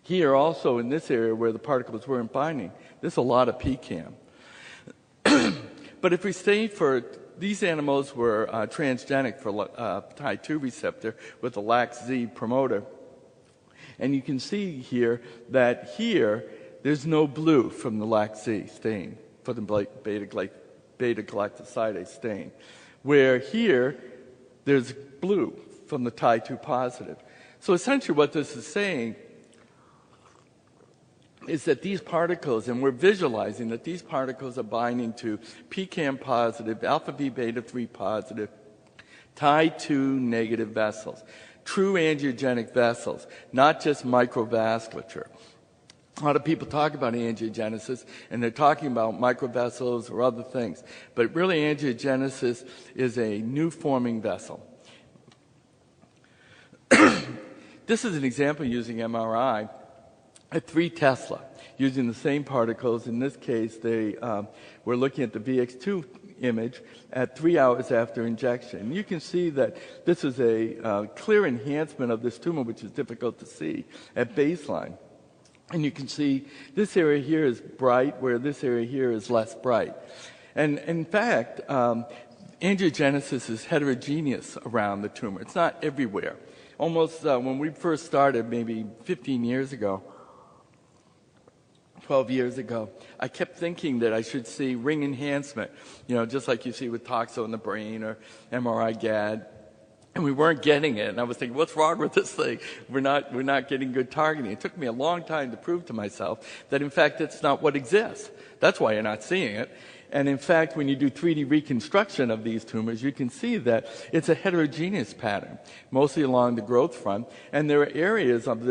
Here also in this area where the particles weren't binding, there's a lot of PCAM. But if we stay for, these animals were transgenic for Tie2 receptor with the LAX-Z promoter. And you can see here that here, there's no blue from the LAX-Z stain for the beta-galactosidase stain. Where here, there's blue from the Tie2 positive. So essentially what this is saying is that these particles, and we're visualizing that these particles are binding to PCAM positive, alpha V beta 3 positive, Tie2 negative vessels, true angiogenic vessels, not just microvasculature. A lot of people talk about angiogenesis, and they're talking about microvessels or other things. But really, angiogenesis is a new forming vessel. This is an example using MRI at 3 Tesla, using the same particles. In this case, they were looking at the VX2 image at 3 hours after injection. You can see that this is a clear enhancement of this tumor, which is difficult to see at baseline. And you can see this area here is bright, where this area here is less bright. And in fact, angiogenesis is heterogeneous around the tumor. It's not everywhere. Almost when we first started, maybe 15 years ago, 12 years ago, I kept thinking that I should see ring enhancement, just like you see with toxo in the brain or MRI GAD. And we weren't getting it. And I was thinking, what's wrong with this thing? We're not getting good targeting. It took me a long time to prove to myself that, in fact, it's not what exists. That's why you're not seeing it. And in fact, when you do 3D reconstruction of these tumors, you can see that it's a heterogeneous pattern, mostly along the growth front. And there are areas of this